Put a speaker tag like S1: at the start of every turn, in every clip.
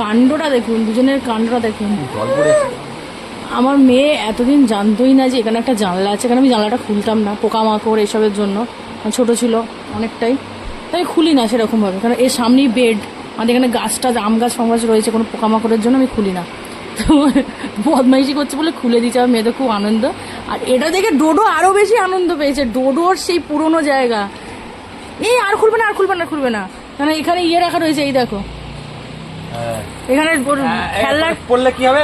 S1: কাণ্ডটা দেখুন, দুজনের কাণ্ডটা দেখুন। আমার মেয়ে এতদিন জানতোই না যে এখানে একটা জানলা আছে, এখানে আমি জানলাটা খুলতাম না পোকামাকড় এসবের জন্য, ছোট ছিল অনেকটাই, তাই খুলি না সেরকমভাবে, কারণ এর সামনেই বেড, আমাদের এখানে গাছটা আম গাছ ফাম গাছ রয়েছে, কোনো পোকামাকড়ের জন্য আমি খুলি না। তো বদমাইশি করছে বলে খুলে দিয়েছে, আমার মেয়েদের খুব আনন্দ। আর এটা দেখে ডোডো আরও বেশি আনন্দ পেয়েছে, ডোডোর সেই পুরনো জায়গা। এই আর খুলবে না, আর খুলবে না, খুলবে না, কারণ এখানে ইয়ে রাখা রয়েছে, এই দেখো এখানে খেলনার
S2: পড়লে কি হবে,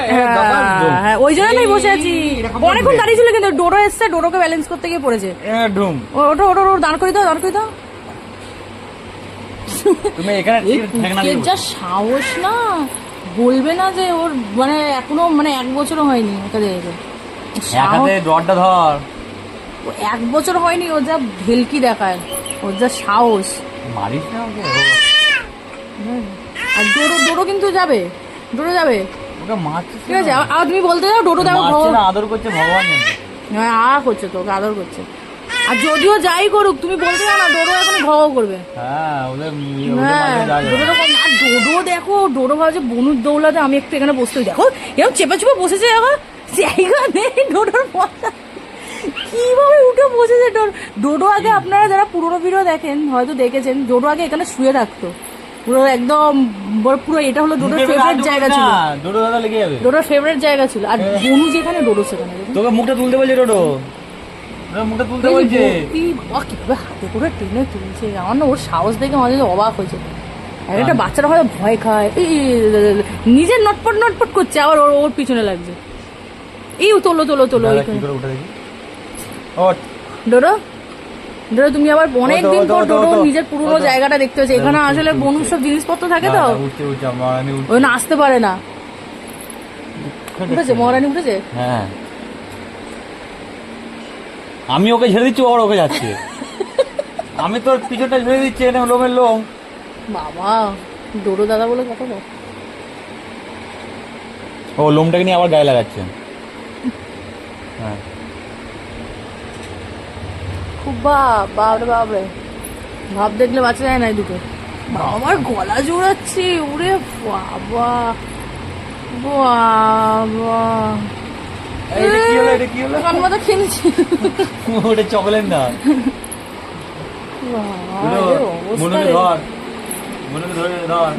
S1: হ্যাঁ ওই জন্য আমি বসে আছি, অনেকক্ষণ দাঁড়িয়ে ছিল, কিন্তু ডোডো এসছে, ডোডোকে ব্যালেন্স করতে গিয়ে পড়েছে। ওটা ওটা ওটা দাঁড় করে দাও, দাঁড় করে দাও।
S2: তুমি এখানে
S1: যা সাহস না, বলবে না যে ওর মানে এখনো মানে 1 বছরও হয়নি ওটা দেখে,
S2: রডটা ধর,
S1: 1 বছর হয়নি, ও যা ভেলকি দেখায়, ওর যা সাহস।
S2: মারিস না ওকে।
S1: আর ডোডো কিন্তু যাবে, ডোডো যাবে,
S2: ওকে মারছিস
S1: ঠিক আছে। আর তুমি বলতে যাও ডোডো দেখো
S2: আদর করছে, ভগবান জানে।
S1: হ্যাঁ করছে, তোকে আদর করছে। আর যদিও যাই করুক, তুমি বলতে যাও না ডোডো এখন ঘ করবে।
S2: হ্যাঁ
S1: ডোডো দেখো, ডোডো ভাবছে বনুর দৌলাতে আমি একটু এখানে বসতে, দেখো এরকম চেপে চেপে বসেছে, এখন জায়গা নেই ডোডোর পথা কিভাবে উঠে বসেছে। ডোডো আগে আপনারা যারা পুরোনো ভিডিও দেখেন হয়তো দেখেছেন, ডোডো আগে এখানে শুয়ে থাকতো পুরো একদম, পুরো এটা হলো ডোডোর ফেভারিট জায়গা ছিল, ডোডোর ফেভারিট জায়গা ছিল। আর বনু যেখানে, ডোডো সেখানে।
S2: তোকে মুখটা তুলতে বলছে ডোডো, মুখটা তুলতে বলছে,
S1: কিভাবে হাতে করে টেনে তুলছে, আমার না ওর সাহস দেখে মাঝে অবাক হয়েছে। একটা বাচ্চারা হয়তো ভয় খায়, নিজের নটপট নটপট করছে, আবার ওর পিছনে লাগছে। এই তোলো তোলো তোলো, ডোডো ডোডো তুমি আবার অনেকদিন পর ডোডো নিজের পুরোনো জায়গাটা দেখতে হচ্ছে। এখানে আসলে বনুর সব জিনিসপত্র থাকে তো, ওই না আসতে পারে না। উঠেছে মহারানী, উঠেছে।
S2: হ্যাঁ আমি ওকে ঝেড়ে দিচ্ছি, ওর ওকে যাচ্ছে, আমি তোর পিছনটা ঝেড়ে দিচ্ছি, এনে লোমের লোম।
S1: বাবা ডোডো দাদা বলে কথা বল,
S2: ও লোমটাকে নিয়ে আবার গায়ে লাগাচ্ছে। হ্যাঁ
S1: খুব বাপরে বাপরে, ভাব দেখলে বাঁচা যায় না। দুটো আমার গলা জোড়াচ্ছে, উড়ে বাবা বাবা, কান মাথা খেলছি,
S2: ওটা চকলেট না।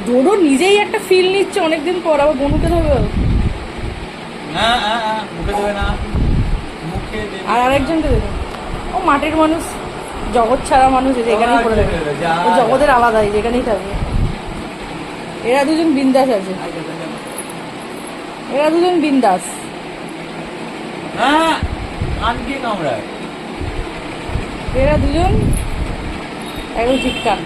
S1: ডোডো নিজেই একটা ফিল নিচ্ছে অনেকদিন পর, আবার বনুকে ধরবে। আর আরেকজনকে দেখো, ও মাটির মানুষ, জগৎ ছাড়া মানুষ, যেখানেই পড়ে থাকে, ও জগতের আলাদাই, যেখানেই থাকবে। এরা দুজন বিন্দাস আছে, এরা দুজন বিন্দাস। এরা দুজন একদম ঠিকঠাক।